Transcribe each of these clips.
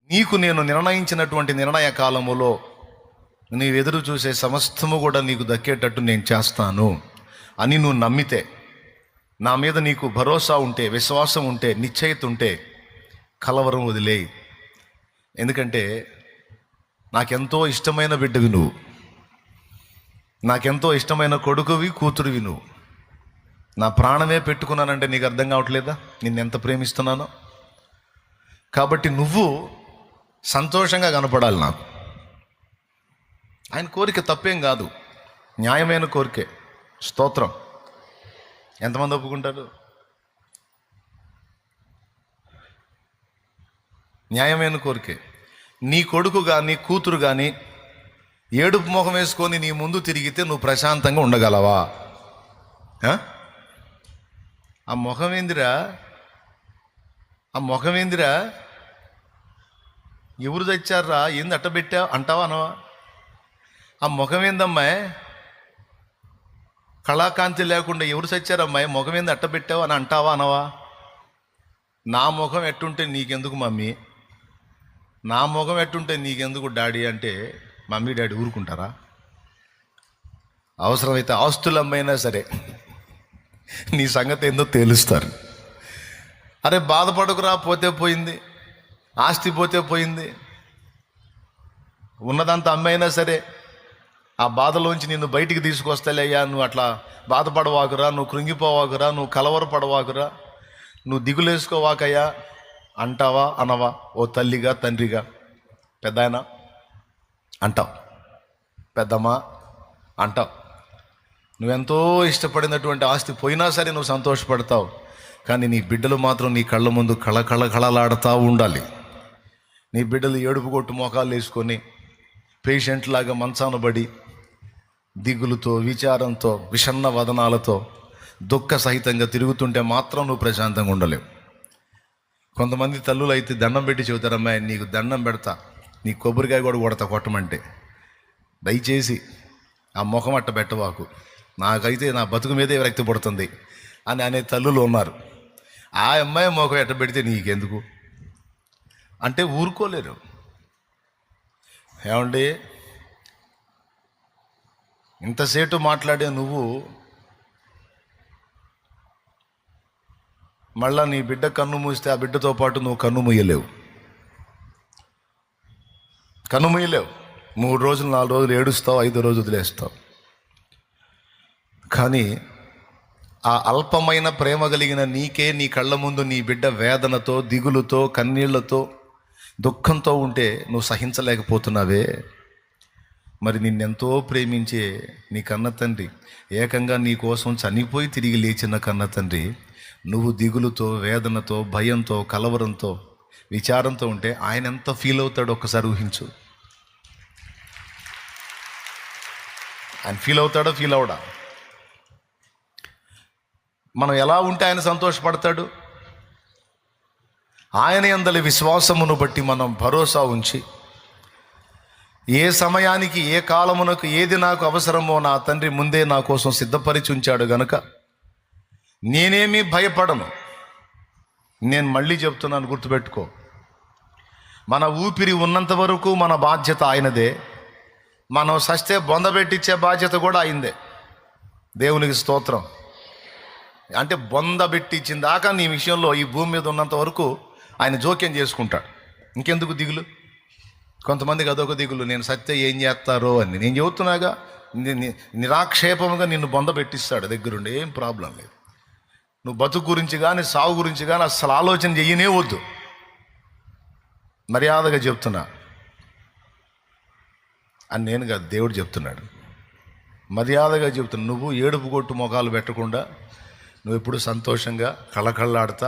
నీకు నేను నిర్ణయించినటువంటి నిర్ణయ కాలములో నీవు ఎదురు చూసే సమస్తము కూడా నీకు దక్కేటట్టు నేను చేస్తాను అని నువ్వు నమ్మితే, నా మీద నీకు భరోసా ఉంటే, విశ్వాసం ఉంటే, నిశ్చయిత ఉంటే కలవరం వదిలేయి. ఎందుకంటే నాకెంతో ఇష్టమైన బిడ్డవి నువ్వు, నాకెంతో ఇష్టమైన కొడుకువి, కూతురువి నువ్వు. నా ప్రాణమే పెట్టుకున్నానంటే నీకు అర్థం కావట్లేదా నిన్నెంత ప్రేమిస్తున్నానో? కాబట్టి నువ్వు సంతోషంగా కనపడాలి నాకు. ఆయన కోరిక తప్పేం కాదు, న్యాయమైన కోరికే. స్తోత్రం. ఎంతమంది ఒప్పుకుంటారు? న్యాయమైన కోరికే. నీ కొడుకు కానీ కూతురు కానీ ఏడుపు ముఖం వేసుకొని నీ ముందు తిరిగితే నువ్వు ప్రశాంతంగా ఉండగలవా? ఆ ముఖం ఏందిరా, ఆ ముఖం ఏందిరా, ఎవరు తెచ్చారా, ఏంది అట్టబెట్టా అంటావా అనవా? ఆ ముఖం ఏందమ్మాయి, కళాకాంతి లేకుండా ఎవరు తెచ్చారమ్మాయి, ముఖం ఏంది అట్టబెట్టావు అని అంటావా అనవా? నా ముఖం ఎట్టుంటే నీకెందుకు మమ్మీ, నా ముఖం ఎట్టుంటే నీకెందుకు డాడీ అంటే మమ్మీ డాడీ ఊరుకుంటారా? అవసరమైతే ఆస్తులు అమ్మైనా సరే నీ సంగతి ఏందో తేలుస్తారు. అరే బాధపడకురా, పోతే పోయింది, ఆస్తి పోతే పోయింది, ఉన్నదంతా అమ్మైనా సరే ఆ బాధలోంచి నిన్ను బయటికి తీసుకొస్తలేయ్యా, నువ్వు అట్లా బాధపడవాకురా, నువ్వు కృంగిపోవాకురా, నువ్వు కలవరపడవాకురా, నువ్వు దిగులేసుకోవాకయ్యా అంటావా అనవా? ఓ తల్లిగా, తండ్రిగా, పెద్దాయన అంటావు, పెద్దమ్మ అంటావు. నువ్వెంతో ఇష్టపడినటువంటి ఆస్తి పోయినా సరే నువ్వు సంతోషపడతావు. కానీ నీ బిడ్డలు మాత్రం నీ కళ్ళ ముందు కళకళలాడుతూ ఉండాలి. నీ బిడ్డలు ఏడుపు కొట్టు మోకాలు వేసుకొని పేషెంట్ లాగా మంచాన పడి దిగులుతో, విచారంతో, విషన్న వదనాలతో దుఃఖ సహితంగా తిరుగుతుంటే మాత్రం నువ్వు ప్రశాంతంగా ఉండలేవు. కొంతమంది తల్లులు అయితే దండం పెట్టి చెబుతారమ్మా, నీకు దండం పెడతా, నీ కొబ్బరికాయ కూడా కొడతా కొట్టమంటే, దయచేసి ఆ ముఖం అట్ట పెట్టవాకు, నాకైతే నా బతుకు మీదే విరక్తి పడుతుంది అని అనే తల్లులు ఉన్నారు. ఆ అమ్మాయి ముఖం ఎట్ట పెడితే నీకెందుకు అంటే ఊరుకోలేరు. ఏమండి, ఇంతసేటు మాట్లాడే నువ్వు మళ్ళా నీ బిడ్డ కన్ను మూస్తే ఆ బిడ్డతో పాటు నువ్వు కన్ను మూయలేవు. 3 రోజులు 4 రోజులు ఏడుస్తావు, 5వ రోజు వదిలేస్తావు. కానీ ఆ అల్పమైన ప్రేమ కలిగిన నీకే నీ కళ్ళ ముందు నీ బిడ్డ వేదనతో, దిగులుతో, కన్నీళ్లతో, దుఃఖంతో ఉంటే నువ్వు సహించలేకపోతున్నావే. మరి నిన్నెంతో ప్రేమించే నీ కన్న తండ్రి, ఏకంగా నీ కోసం చనిపోయి తిరిగి లేచిన కన్న తండ్రి, నువ్వు దిగులుతో, వేదనతో, భయంతో, కలవరంతో, విచారంతో ఉంటే ఆయన ఎంత ఫీల్ అవుతాడో ఒక్కసారి ఊహించు. ఆయన ఫీల్ అవుతాడో ఫీల్ అవడా? మనం ఎలా ఉంటే ఆయన సంతోషపడతాడు? ఆయన యందలి విశ్వాసమును బట్టి మనం భరోసా ఉంచి, ఏ సమయానికి, ఏ కాలమునకు ఏది నాకు అవసరమో నా తండ్రి ముందే నా కోసం సిద్ధపరిచి ఉంచాడు గనుక నేనేమీ భయపడను. నేను మళ్ళీ చెప్తున్నాను, గుర్తుపెట్టుకో, మన ఊపిరి ఉన్నంత వరకు మన బాధ్యత ఆయనదే. మనం సస్తే బొందబెట్టించే బాధ్యత కూడా అయిందే. దేవునికి స్తోత్రం. అంటే బొందబెట్టించిన దాకా నీ విషయంలో ఈ భూమి మీద ఉన్నంత వరకు ఆయన జోక్యం చేసుకుంటాడు. ఇంకెందుకు దిగులు? కొంతమందికి అదొక దిగులు, నేను సత్య ఏం చేస్తారో అని. నేను చెబుతున్నాగా, నిరాక్షేపముగా నిన్ను బొందబెట్టిస్తాడు దగ్గరుండి, ఏం ప్రాబ్లం లేదు. నువ్వు బతుకు గురించి కానీ సాగు గురించి కానీ అసలు ఆలోచన చెయ్యనే వద్దు. మర్యాదగా చెప్తున్నా అని నేను కాదు, దేవుడు చెప్తున్నాడు. మర్యాదగా చెప్తున్నా. నువ్వు ఏడుపు కొట్టు మొఖాలు పెట్టకుండా నువ్వు ఎప్పుడు సంతోషంగా కళకళలాడుతా,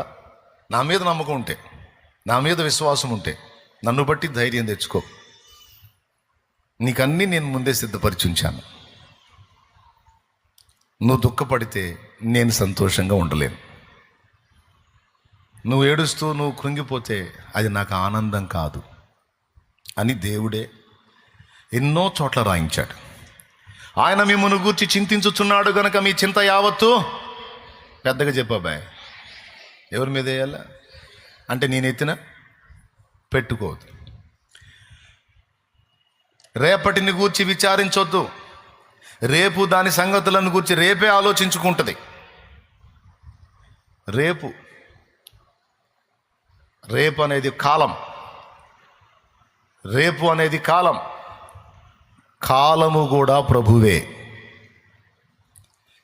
నా మీద నమ్మకం ఉంటే, నా మీద విశ్వాసం ఉంటే, నన్ను బట్టి ధైర్యం తెచ్చుకో. నీకన్నీ నేను ముందే సిద్ధపరిచి ఉంచాను. నువ్వు దుఃఖపడితే నేను సంతోషంగా ఉండలేను. నువ్వు ఏడుస్తూ నువ్వు కృంగిపోతే అది నాకు ఆనందం కాదు అని దేవుడే ఎన్నో చోట్ల రాయించాడు. ఆయన మిమ్మల్ని గూర్చి చింతించుచున్నాడు గనక మీ చింత యావత్తు, పెద్దగా చెప్పాబాయ్, ఎవరి మీద వేయాలా అంటే నేను ఎత్తిన పెట్టుకోవద్దు. రేపటిని గూర్చి విచారించొద్దు. రేపు దాని సంగతులను గూర్చి రేపే ఆలోచించుకుంటుంది. రేపు అనేది కాలం. రేపు అనేది కాలం. కాలము కూడా ప్రభువే.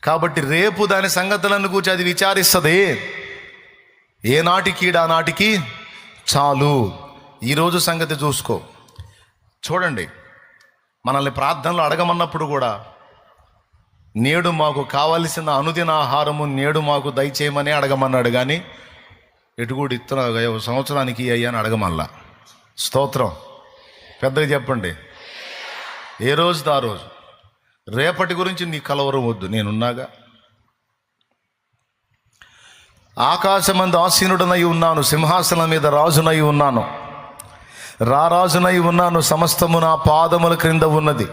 కాబట్టి రేపు దాని సంగతులను గూర్చి అది విచారిస్తుంది. ఏనాటికి ఆనాటికి చాలు. ఈరోజు సంగతి చూసుకో. చూడండి, మనల్ని ప్రార్థనలు అడగమన్నప్పుడు కూడా నేడు మాకు కావలసిన అనుదిన ఆహారము నేడు మాకు దయచేయమని అడగమన్నాడు, కానీ ఎటుగూడు ఇత్తన సంవత్సరానికి అయ్యాని అడగమల్లా. స్తోత్రం. పెద్దగా చెప్పండి. ఏ రోజుతో ఆ రోజు. రేపటి గురించి నీ కలవరం వద్దు, నేనున్నాగా. ఆకాశమందు ఆసీనుడనై ఉన్నాను, సింహాసనం మీద రాజునై ఉన్నాను, రారాజునై ఉన్నాను, సమస్తము నా పాదముల క్రింద ఉన్నది.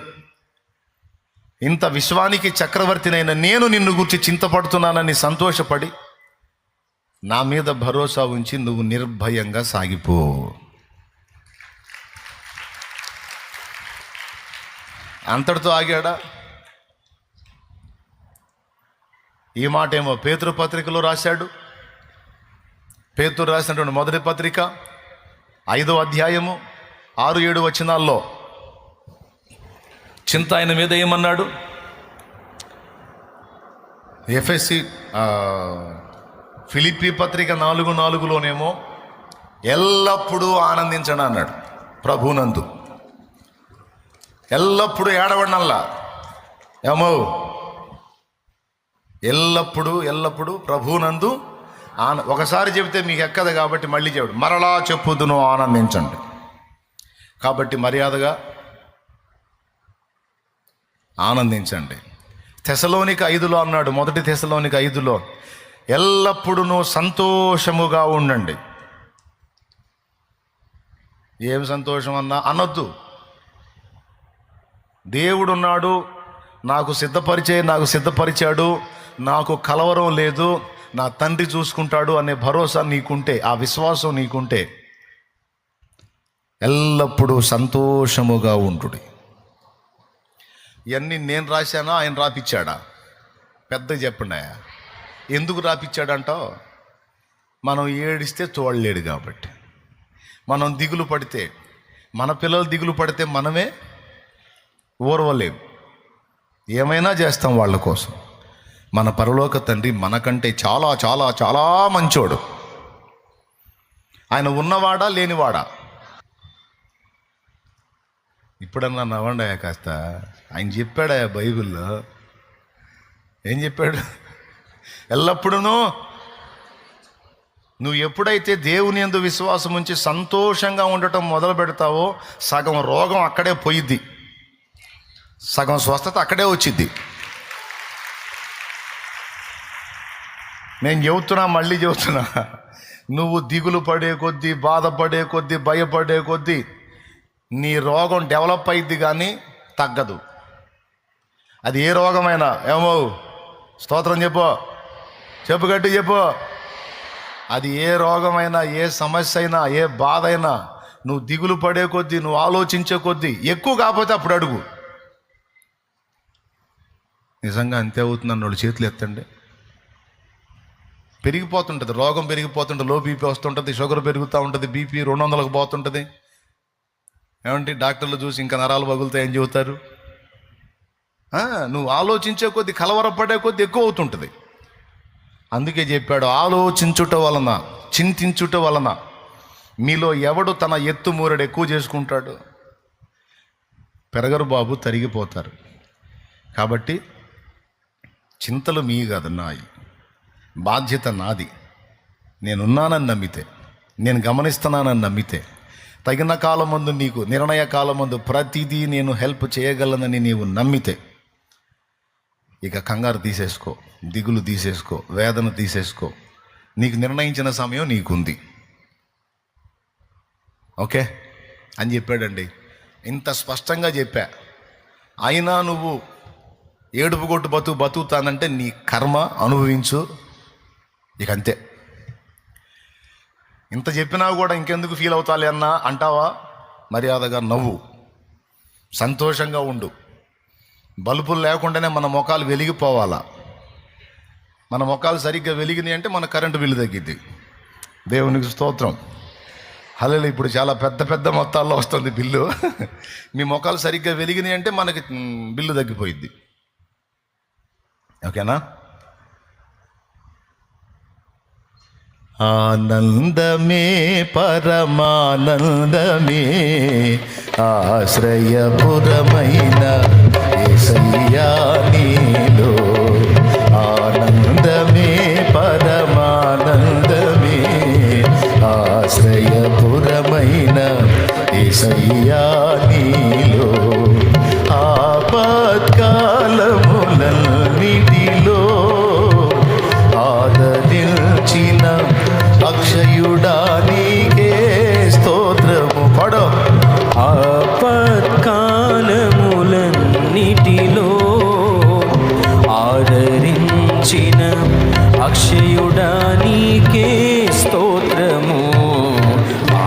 ఇంత విశ్వానికి చక్రవర్తినైన నేను నిన్ను గురించి చింతపడుతున్నానని సంతోషపడి నా మీద భరోసా ఉంచి నువ్వు నిర్భయంగా సాగిపో. అంతటితో ఆగాడా? ఈ మాట ఏమో పేతురు పత్రికలో రాశాడు. పేతురు రాసినటువంటి మొదటి పత్రిక 5వ అధ్యాయము 6-7 వచనాల్లో చింత ఆయన మీద ఏమన్నాడు? ఫిలిప్పీ పత్రిక 4:4లోనేమో ఎల్లప్పుడూ ఆనందించండి అన్నాడు. ప్రభునందు ఎల్లప్పుడూ ఏడవడనల్లా. ఏమో ఎల్లప్పుడూ ప్రభునందు ఒకసారి చెబితే మీకు ఎక్కదు కాబట్టి మళ్ళీ చెప్పడు. మరలా చెప్పుదును ఆనందించండి. కాబట్టి మర్యాదగా ఆనందించండి. తెసలోనిక 5లో అన్నాడు, మొదటి తెసలోనిక 5లో ఎల్లప్పుడూ సంతోషముగా ఉండండి. ఏం సంతోషం అనొద్దు. దేవుడున్నాడు, నాకు సిద్ధపరిచాడు, నాకు కలవరం లేదు, నా తండ్రి చూసుకుంటాడు అనే భరోసా నీకుంటే, ఆ విశ్వాసం నీకుంటే ఎల్లప్పుడూ సంతోషముగా ఉండుడి. ఇవన్నీ నేను రాశానా, ఆయన రాపిచ్చాడా? పెద్ద చెప్పండి. ఎందుకు రాపిచ్చాడంటావు? మనం ఏడిస్తే చూడలేడు కాబట్టి. మనం దిగులు పడితే, మన పిల్లలు దిగులు పడితే మనమే ఓర్వలేము. ఏమైనా చేస్తాం వాళ్ళ కోసం. మన పరలోక తండ్రి మనకంటే చాలా చాలా చాలా మంచోడు. ఆయన ఉన్నవాడా లేనివాడా? ఇప్పుడన్నా నవ్వండి కాస్త. ఆయన చెప్పాడా బైబిల్లో? ఏం చెప్పాడు? ఎల్లప్పుడూ నువ్వు ఎప్పుడైతే దేవుని యందు విశ్వాసం ఉంచి సంతోషంగా ఉండటం మొదలు పెడతావో సగం రోగం అక్కడే పోయిద్ది, సగం స్వస్థత అక్కడే వచ్చిద్ది. నేను మళ్ళీ చెబుతున్నా, నువ్వు దిగులు పడే కొద్దీ, బాధపడే కొద్దీ, భయపడే కొద్దీ నీ రోగం డెవలప్ అయ్యిద్ది కానీ తగ్గదు. అది ఏ రోగమైనా. ఏమో స్తోత్రం చెప్పు గట్టి చెప్పు. అది ఏ రోగమైనా, ఏ సమస్య అయినా, ఏ బాధ అయినా, నువ్వు దిగులు పడే కొద్దీ, నువ్వు ఆలోచించే కొద్దీ ఎక్కువ కాకపోతే అప్పుడు అడుగు. నిజంగా అంతే అవుతుందన్న వాళ్ళు చేతులు ఎత్తండి. పెరిగిపోతుంటుంది, రోగం పెరిగిపోతుంటుంది, లో బీపీ వస్తుంటుంది, షుగర్ పెరుగుతూ ఉంటుంది, బీపీ 200కు పోతుంటుంది. ఏమంటే డాక్టర్లు చూసి ఇంకా నరాలు పగులుతాయని చెబుతారు. నువ్వు ఆలోచించే కొద్దీ, కలవరపడే కొద్దీ ఎక్కువ అవుతుంటుంది. అందుకే చెప్పాడు, ఆలోచించుట వలన, చింతించుట వలన మీలో ఎవడు తన ఎత్తు మూరెడు ఎక్కువ చేసుకుంటాడు? పెరగరు బాబు, తరిగిపోతారు. కాబట్టి చింతలు మీ కాదు, నాయి. బాధ్యత నాది. నేనున్నానని నమ్మితే, నేను గమనిస్తున్నానని నమ్మితే, తగిన కాలం ముందు నీకు నిర్ణయ కాలం ముందు ప్రతిదీ నేను హెల్ప్ చేయగలనని నీవు నమ్మితే, ఇక కంగారు తీసేసుకో, దిగులు తీసేసుకో, వేదన తీసేసుకో. నీకు నిర్ణయించిన సమయం నీకుంది. ఓకే అని చెప్పాడండి. ఇంత స్పష్టంగా చెప్పా. అయినా నువ్వు ఏడుపు కొట్టు బతుకుతానంటే నీ కర్మ, అనుభవించు. ఇక అంతే. ఇంత చెప్పినా కూడా ఇంకెందుకు ఫీల్ అవుతాలి అన్నా అంటావా? మర్యాదగా నవ్వు. సంతోషంగా ఉండు. బల్బులు లేకుండానే మన ముఖాలు వెలిగిపోవాలా. మన ముఖాలు సరిగ్గా వెలిగినాయి అంటే మన కరెంటు బిల్లు తగ్గిద్ది. దేవునికి స్తోత్రం. హల్లెలూయా. ఇప్పుడు చాలా పెద్ద పెద్ద మొత్తాల్లో వస్తుంది బిల్లు. మీ ముఖాలు సరిగ్గా వెలిగినాయి అంటే మనకి బిల్లు తగ్గిపోయిద్ది. ఓకేనా? ఆనందమే పరమానందమే ఆశ్రయపురమైన యేసయ్యా నీలో. ఆనందమే పరమానందమే ఆశ్రయపురమైన యేసయ్యా నీలో. ఆపత్కాలములన్నిటిలో ఆదరించిన అక్షయుడా నీకే స్తోత్రము. పడో. ఆపత్కాలములన్నిటిలో ఆదరించిన అక్షయుడా నీకే స్తోత్రము.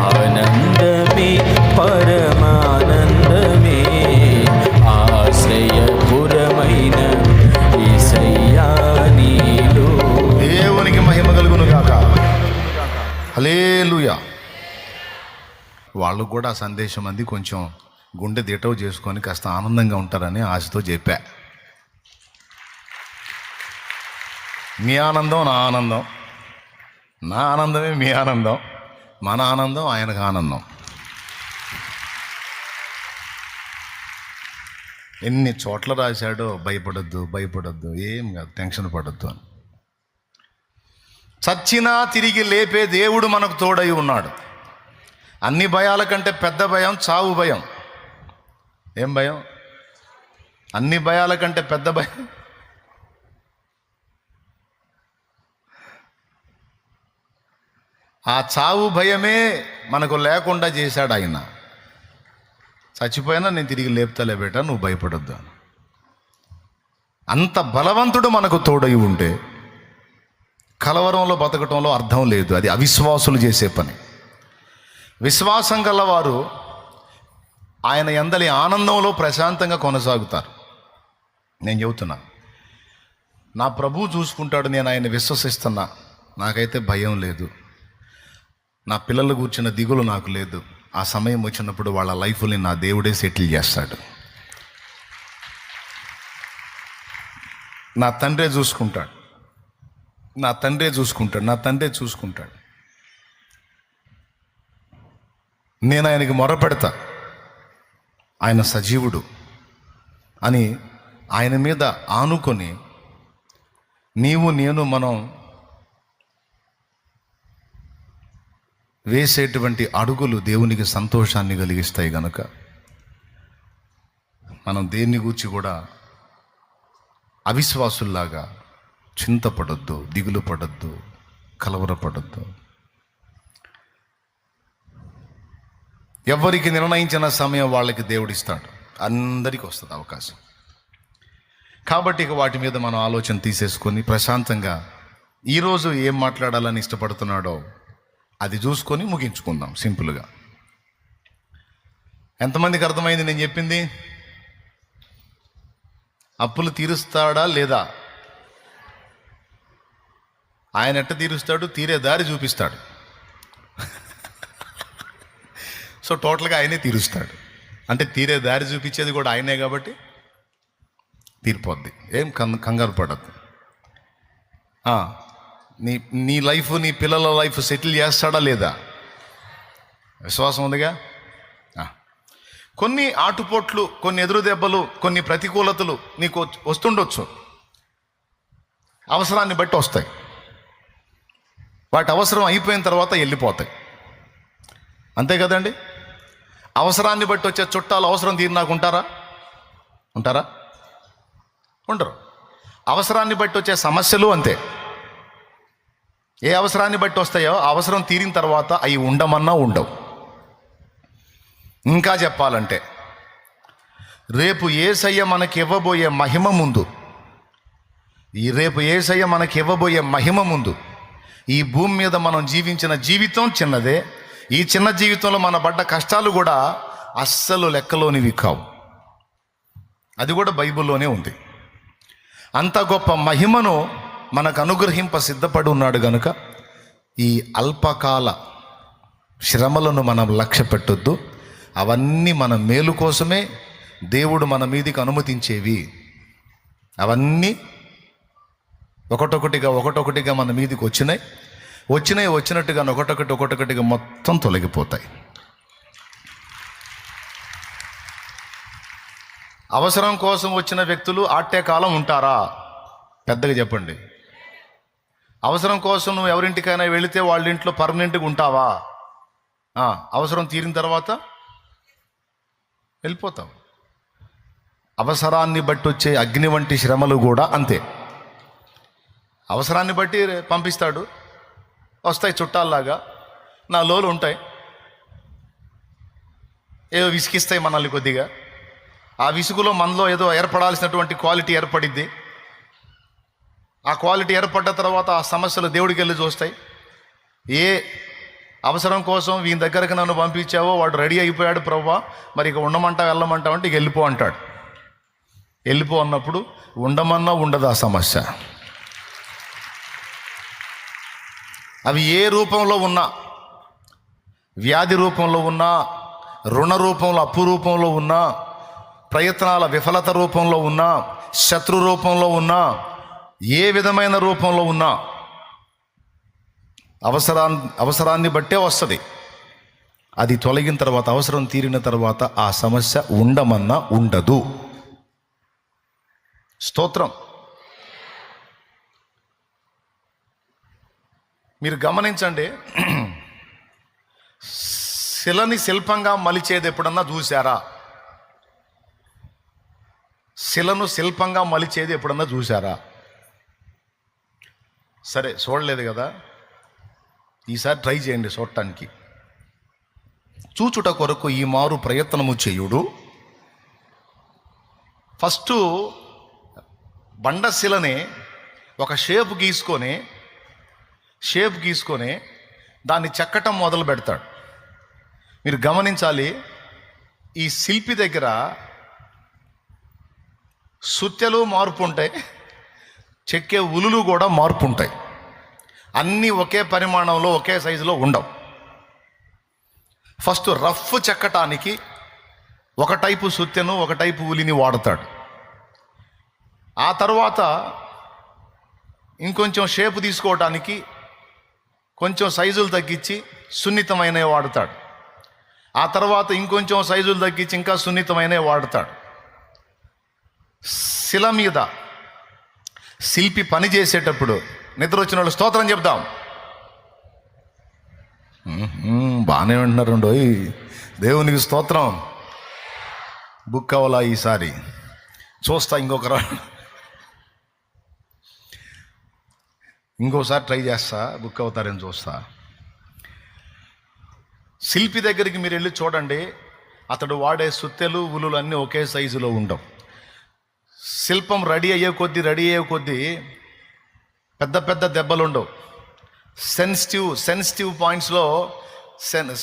ఆనందమే పరమానందమే ఆశ్రయపురమైన యేసయ్యా నీలో. దేవునికి మహిమ కలుగును గాక. హల్లెలూయా. వాళ్ళు కూడా ఆ సందేశం అంది కొంచెం గుండె దిటవు చేసుకొని కాస్త ఆనందంగా ఉంటారని ఆశతో చెప్పా. మీ ఆనందం నా ఆనందం, నా ఆనందమే మీ ఆనందం, మన ఆనందం ఆయనకు ఆనందం. ఎన్ని చోట్ల రాశాడో భయపడొద్దు, భయపడొద్దు, ఏం కాదు, టెన్షన్ పడొద్దు అని. చచ్చినా తిరిగి లేపే దేవుడు మనకు తోడై ఉన్నాడు. అన్ని భయాల కంటే పెద్ద భయం చావు భయం. ఏం భయం? అన్ని భయాల కంటే పెద్ద భయం ఆ చావు భయమే మనకు లేకుండా చేశాడు ఆయన. చచ్చిపోయినా నేను తిరిగి లేపుతలే బేట, నువ్వు భయపడొద్దు. అంత బలవంతుడు మనకు తోడై ఉంటే కలవరంలో బతకటంలో అర్థం లేదు. అది అవిశ్వాసులు చేసే పని. విశ్వాసం గలవారు ఆయన యందలి ఆనందంలో ప్రశాంతంగా కొనసాగుతారు. నేను చెబుతున్నా, నా ప్రభువు చూసుకుంటాడు, నేను ఆయన విశ్వసిస్తున్నా, నాకైతే భయం లేదు, నా పిల్లలు కూర్చున్న దిగులు నాకు లేదు. ఆ సమయం వచ్చినప్పుడు వాళ్ళ లైఫ్ని నా దేవుడే సెటిల్ చేస్తాడు. నా తండ్రే చూసుకుంటాడు, నా తండ్రే చూసుకుంటాడు, నా తండ్రే చూసుకుంటాడు. నేను ఆయనకి మొరపెడతా, ఆయన సజీవుడు అని ఆయన మీద ఆనుకొని నీవు నేను మనం వేసేటువంటి అడుగులు దేవునికి సంతోషాన్ని కలిగిస్తాయి గనుక మనం దేన్ని గూర్చి కూడా అవిశ్వాసుల్లాగా చింతపడొద్దు, దిగులు పడొద్దు, కలవరపడొద్దు. ఎవరికి నిర్ణయించిన సమయం వాళ్ళకి దేవుడిస్తాడు. అందరికీ వస్తుంది అవకాశం. కాబట్టి ఇక వాటి మీద మనం ఆలోచన తీసేసుకొని ప్రశాంతంగా ఈరోజు ఏం మాట్లాడాలని ఇష్టపడుతున్నాడో అది చూసుకొని ముగించుకుందాం సింపుల్గా. ఎంతమందికి అర్థమైంది నేను చెప్పింది? అప్పులు తీరుస్తాడా లేదా? ఆయన ఎట్ట తీరుస్తాడు? తీరే దారి చూపిస్తాడు. సో టోటల్గా ఆయనే తీరుస్తాడు. అంటే తీరే దారి చూపించేది కూడా ఆయనే కాబట్టి తీరిపోద్ది. ఏం కంగారు పడద్దు. నీ లైఫ్, నీ పిల్లల లైఫ్ సెటిల్ చేస్తాడా లేదా? విశ్వాసం ఉందిగా. కొన్ని ఆటుపోట్లు, కొన్ని ఎదురు దెబ్బలు, కొన్ని ప్రతికూలతలు నీకు వస్తుండొచ్చు. అవసరాన్ని బట్టి వస్తాయి. వాటి అవసరం అయిపోయిన తర్వాత వెళ్ళిపోతాయి. అంతే కదండి. అవసరాన్ని బట్టి వచ్చే చుట్టాలు అవసరం తీరినాక ఉంటారా? ఉండరు. అవసరాన్ని బట్టి వచ్చే సమస్యలు అంతే. ఏ అవసరాన్ని బట్టి వస్తాయో ఆ అవసరం తీరిన తర్వాత అవి ఉండమన్నా ఉండవు. ఇంకా చెప్పాలంటే రేపు యేసయ్య మనకి ఇవ్వబోయే మహిమ ముందు, ఈ భూమి మీద మనం జీవించిన జీవితం చిన్నదే. ఈ చిన్న జీవితంలో మన పడ్డ కష్టాలు కూడా అస్సలు లెక్కలోనివి కావు. అది కూడా బైబిల్లోనే ఉంది. అంత గొప్ప మహిమను మనకు అనుగ్రహింప సిద్ధపడి ఉన్నాడు గనుక ఈ అల్పకాల శ్రమలను మనం లక్ష్య పెట్టొద్దు. అవన్నీ మన మేలు కోసమే దేవుడు మన మీదికి అనుమతించేవి. అవన్నీ ఒకటొకటిగా మన మీదికి వచ్చినట్టుగా ఒకటొకటిగా మొత్తం తొలగిపోతాయి. అవసరం కోసం వచ్చిన వ్యక్తులు ఆట్టే కాలం ఉంటారా? పెద్దగా చెప్పండి. అవసరం కోసం నువ్వు ఎవరింటికైనా వెళితే వాళ్ళ ఇంట్లో పర్మనెంట్గా ఉంటావా? అవసరం తీరిన తర్వాత వెళ్ళిపోతావు. అవసరాన్ని బట్టి వచ్చే అగ్ని వంటి శ్రమలు కూడా అంతే. అవసరాన్ని బట్టి పంపిస్తాడు, వస్తాయి చుట్టాల్లాగా, నా లోలు ఉంటాయి, ఏదో విసిగిస్తాయి మనల్ని కొద్దిగా. ఆ విసుగులో మనలో ఏదో ఏర్పడాల్సినటువంటి క్వాలిటీ ఏర్పడిద్ది. ఆ క్వాలిటీ ఏర్పడ్డ తర్వాత ఆ సమస్యలు దేవుడికి వెళ్ళి చూస్తాయి. ఏ అవసరం కోసం వీని దగ్గరకు నన్ను పంపించావో వాడు రెడీ అయిపోయాడు ప్రభువా, మరి ఇక ఉండమంటావు వెళ్ళమంటావు అంటే ఇక వెళ్ళిపో అంటాడు. వెళ్ళిపో అన్నప్పుడు ఉండమన్నా ఉండదు ఆ సమస్య. అవి ఏ రూపంలో ఉన్నా, వ్యాధి రూపంలో ఉన్నా, రుణ రూపంలో, అప్పు రూపంలో ఉన్నా, ప్రయత్నాల విఫలత రూపంలో ఉన్నా, శత్రు రూపంలో ఉన్నా, ఏ విధమైన రూపంలో ఉన్నా అవసరాన్ని బట్టే వస్తుంది. అది తొలగిన తర్వాత, అవసరం తీరిన తర్వాత ఆ సమస్య ఉండమన్నా ఉండదు. స్తోత్రం. మీరు గమనించండి, శిలని శిల్పంగా మలిచేది ఎప్పుడన్నా చూశారా? శిలను శిల్పంగా మలిచేది ఎప్పుడన్నా చూశారా? సరే, చూడలేదు కదా, ఈసారి ట్రై చేయండి చూడటానికి. చూచుట కొరకు ఈ మారు ప్రయత్నము చేయుడు. ఫస్ట్ బండశిలని ఒక షేప్ గీసుకొని దాన్ని చెక్కటం మొదలు పెడతాడు. మీరు గమనించాలి, ఈ శిల్పి దగ్గర సుత్తెలు మార్పు ఉంటాయి, చెక్కే ఉలులు కూడా మార్పు ఉంటాయి. అన్నీ ఒకే పరిమాణంలో ఒకే సైజులో ఉండవు. ఫస్ట్ రఫ్ చెక్కటానికి ఒక టైపు సుత్తెను ఒక టైపు ఉలిని వాడతాడు. ఆ తర్వాత ఇంకొంచెం షేపు తీసుకోవటానికి కొంచెం సైజులు తగ్గించి సున్నితమైనవి వాడతాడు. ఆ తర్వాత ఇంకొంచెం సైజులు తగ్గించి ఇంకా సున్నితమైనవి వాడతాడు. శిల మీద శిల్పి పని చేసేటప్పుడు నిద్ర వచ్చిన వాళ్ళు స్తోత్రం చెప్దాం. బాగానే ఉంటున్నారండో, దేవునికి స్తోత్రం. బుక్ అవ్వాలా ఈసారి? చూస్తా, ఇంకోసారి ట్రై చేస్తా, బుక్ అవుతారని చూస్తా. శిల్పి దగ్గరికి మీరు వెళ్ళి చూడండి, అతడు వాడే సుత్తెలు ఉలులు అన్నీ ఒకే సైజులో ఉండవు. శిల్పం రెడీ అయ్యే కొద్దీ పెద్ద దెబ్బలు ఉండవు. సెన్సిటివ్ పాయింట్స్లో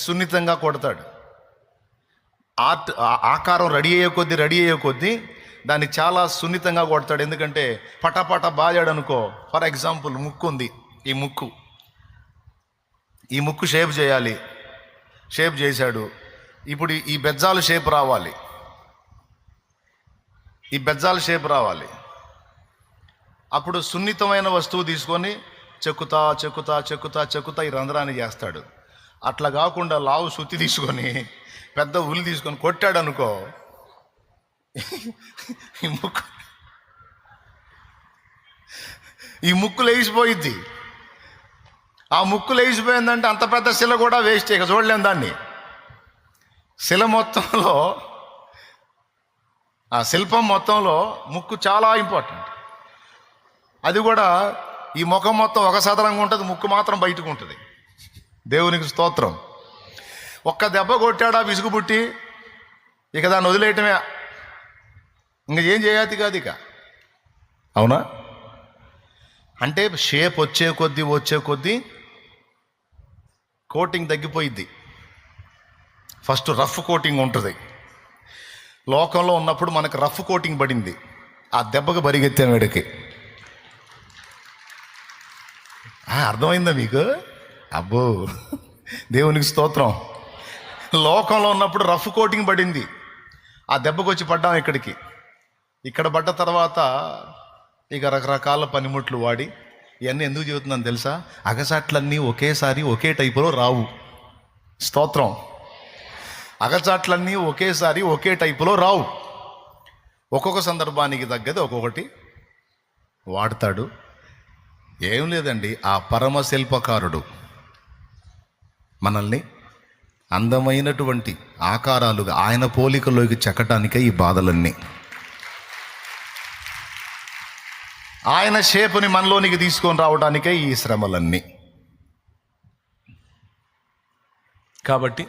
సున్నితంగా కొడతాడు. ఆకారం రెడీ అయ్యే కొద్దీ దాన్ని చాలా సున్నితంగా కొడతాడు. ఎందుకంటే పటాపట బాగాడు అనుకో, ఫర్ ఎగ్జాంపుల్ ముక్కు ఉంది, ఈ ముక్కు షేప్ చేయాలి, షేప్ చేశాడు. ఇప్పుడు ఈ బెజ్జాలు షేప్ రావాలి. అప్పుడు సున్నితమైన వస్తువు తీసుకొని చెక్కుతా ఈ రంధ్రాన్ని చేస్తాడు. అట్లా కాకుండా లావు సుత్తి తీసుకొని పెద్ద ఉలి తీసుకొని కొట్టాడు అనుకో, ఈ ముక్కు లేచిపోయిద్ది. ఆ ముక్కు లేచిపోయిందంటే అంత పెద్ద శిల కూడా వేస్ట్, ఇక చూడలేం దాన్ని. శిల మొత్తంలో, ఆ శిల్పం మొత్తంలో ముక్కు చాలా ఇంపార్టెంట్. అది కూడా ఈ ముఖం మొత్తం ఒక సదరంగా ఉంటుంది, ముక్కు మాత్రం బయటకు ఉంటుంది. దేవునికి స్తోత్రం. ఒక్క దెబ్బ కొట్టాడా విసుగు పుట్టి, ఇక దాన్ని వదిలేయటమే, ఇంక ఏం చేయాలి కాదు ఇక. అవునా? అంటే షేప్ వచ్చే కొద్దీ కోటింగ్ తగ్గిపోయిద్ది. ఫస్ట్ రఫ్ కోటింగ్ ఉంటుంది, లోకంలో ఉన్నప్పుడు మనకు రఫ్ కోటింగ్ పడింది, ఆ దెబ్బకు పరిగెత్తాం వీడికి. అర్థమైందా మీకు? అబ్బో, దేవునికి స్తోత్రం. లోకంలో ఉన్నప్పుడు రఫ్ కోటింగ్ పడింది, ఆ దెబ్బకు వచ్చి పడ్డాం ఇక్కడికి. ఇక్కడ పడ్డ తర్వాత ఇక రకరకాల పనిముట్లు వాడి, ఇవన్నీ ఎందుకు చెబుతున్నాను తెలుసా? అగచాట్లన్నీ ఒకేసారి ఒకే టైపులో రావు. స్తోత్రం. అగచాట్లన్నీ ఒకేసారి ఒకే టైపులో రావు. ఒక్కొక్క సందర్భానికి తగ్గది ఒక్కొక్కటి వాడతాడు. ఏం లేదండి, ఆ పరమ శిల్పకారుడు మనల్ని అందమైనటువంటి ఆకారాలుగా ఆయన పోలికలోకి చెక్కటానికే ఈ బాధలన్నీ. ఆయన షేపుని మనలోనికి తీసుకొని రావడానికే ఈ శ్రమలన్నీ. కాబట్టి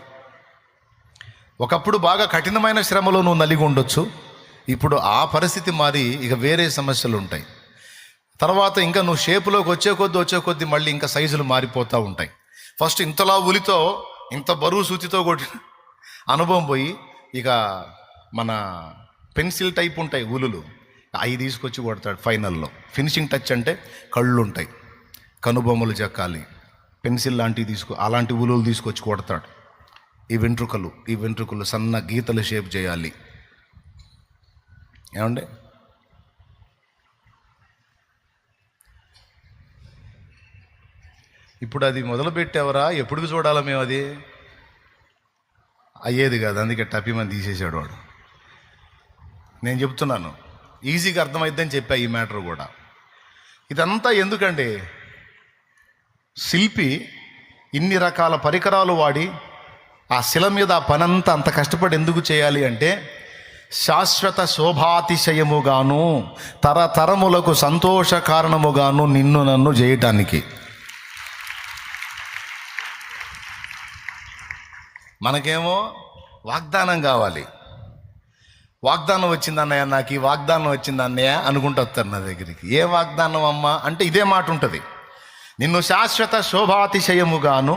ఒకప్పుడు బాగా కఠినమైన శ్రమలో నువ్వు నలిగి ఉండొచ్చు, ఇప్పుడు ఆ పరిస్థితి మారి ఇక వేరే సమస్యలు ఉంటాయి. తర్వాత ఇంకా నువ్వు షేపులోకి వచ్చే కొద్దీ మళ్ళీ ఇంకా సైజులు మారిపోతూ ఉంటాయి. ఫస్ట్ ఇంతలా ఉలితో ఇంత బరువు సూచితో కొట్టి అనుభవం పోయి ఇక మన పెన్సిల్ టైప్ ఉంటాయి ఉలులు, అవి తీసుకొచ్చి కొడతాడు ఫైనల్లో. ఫినిషింగ్ టచ్ అంటే కళ్ళు ఉంటాయి, కనుబొమ్మలు చెక్కాలి, పెన్సిల్ లాంటివి అలాంటి ఉలులు తీసుకొచ్చి కొడతాడు. ఈ వెంట్రుకలు సన్న గీతలు షేప్ చేయాలి. ఏమండి, ఇప్పుడు అది మొదలు పెట్టేవరా, ఎప్పుడు చూడాలా మేము? అది అయ్యేది కాదు, అందుకే టపిమని తీసేసాడు వాడు. నేను చెప్తున్నాను, ఈజీగా అర్థమైద్దని చెప్పా ఈ మ్యాటర్ కూడా. ఇదంతా ఎందుకండి? శిల్పి ఇన్ని రకాల పరికరాలు వాడి ఆ శిల మీద ఆ పనంతా అంత కష్టపడి ఎందుకు చేయాలి అంటే, శాశ్వత శోభాతిశయముగాను తరతరములకు సంతోష కారణముగాను నిన్ను నన్ను చేయటానికి. మనకేమో వాగ్దానం కావాలి. వాగ్దానం వచ్చింది అన్నయ్య, నాకు ఈ వాగ్దానం వచ్చింది అన్నయ్య అనుకుంటూ వస్తారు నా దగ్గరికి. ఏ వాగ్దానం అమ్మా అంటే ఇదే మాట ఉంటుంది, నిన్ను శాశ్వత శోభాతిశయముగాను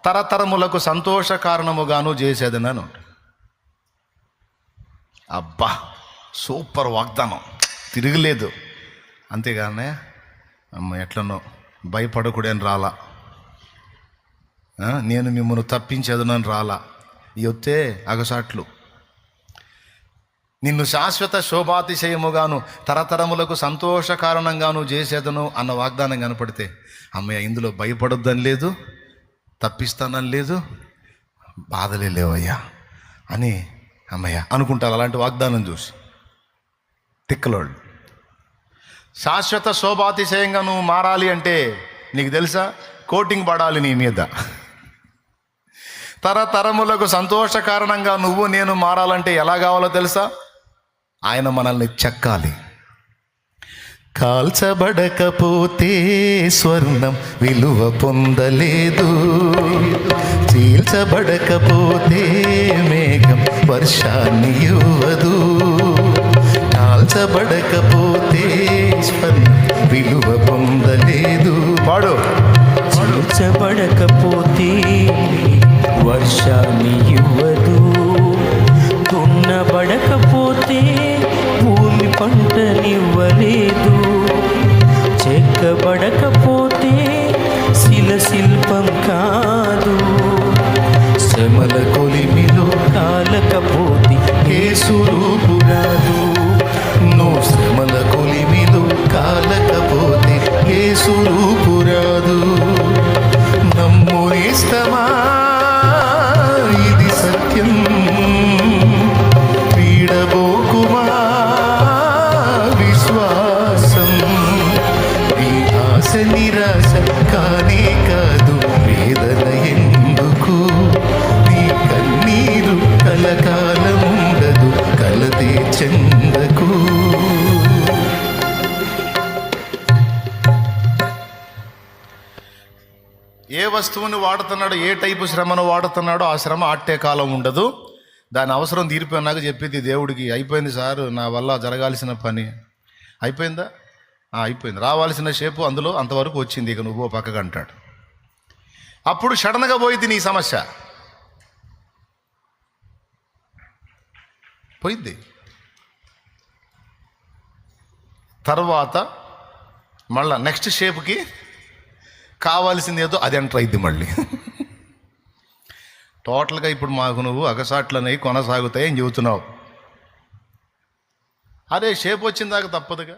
తరతరములకు సంతోష కారణముగాను చేసేదనను. అబ్బా, సూపర్ వాగ్దానం, తిరగలేదు. అంతేగానే అమ్మ ఎట్లనో భయపడకూడని రాలా, నేను మిమ్మల్ని తప్పించేదనని రాలా, ఇవొత్తే అగసాట్లు. నిన్ను శాశ్వత శోభాతిశయముగాను తరతరములకు సంతోష కారణంగాను చేసేదను అన్న వాగ్దానం కనపడితే, అమ్మయ్య ఇందులో భయపడొద్దని లేదు, తప్పిస్తానని లేదు, బాధలే లేవయ్యా అని అమ్మయ్య అనుకుంటారు. అలాంటి వాగ్దానం చూసి తిక్కలోళ్ళు. శాశ్వత శోభాతిశయంగా నువ్వు మారాలి అంటే నీకు తెలుసా, కోటింగ్ పడాలి నీ మీద. తరతరములకు సంతోష కారణంగా నువ్వు నేను మారాలంటే ఎలా కావాలో తెలుసా? ఆయన మనల్ని చెక్కాలి. కాల్చబడకపోతే స్వర్ణం విలువ పొందలేదు, చీల్చబడకపోతే మేఘం వర్షాన్ని ఇవ్వదు. కాల్చబడకపోతే స్వర్ణం విలువ పొందలేదు. వాడు చీల్చబడకపోతే వర్షాన్ని ఇవ్వదు, దున్నబడకపోతే భూమి పంటనివ్వలేదు, చెక్కబడకపోతే శిల్పం కాదు, శ్రమల కొలిమిలో కాలకపోతే యేసు రూపు రాదు. నువ్వు శ్రమల కొలిమిలో కాలకపోతే యేసు రూపు రాదు. నమ్ము ఇష్టమా, ఇది సత్యం, వీడబోకుమా విశ్వాసం. ఈ ఆశ నిరాశ కానే కాదు, వేదన ఎందుకు? నీ కన్నీరు కలకాలముండదు, కలతే చెందకు. ఏ వస్తువుని వాడుతున్నాడో, ఏ టైపు శ్రమను వాడుతున్నాడో ఆ శ్రమ ఆట్టే కాలం ఉండదు. దాని అవసరం తీరిపోయినాక చెప్పేది దేవుడికి, అయిపోయింది సార్, నా వల్ల జరగాల్సిన పని అయిపోయిందా, అయిపోయింది, రావాల్సిన షేపు అందులో అంతవరకు వచ్చింది, ఇక నువ్వు పక్కగా అంటాడు. అప్పుడు సడన్గా పోయింది నీ సమస్య. పోయింది. తర్వాత మళ్ళా నెక్స్ట్ షేప్కి కావాల్సింది ఏదో అది ఎంటర్ అయింది మళ్ళీ. టోటల్గా ఇప్పుడు మాకు నువ్వు అగసాట్లు అనేవి కొనసాగుతాయి అని చెబుతున్నావు. అదే షేప్ వచ్చిన దాకా తప్పదుగా.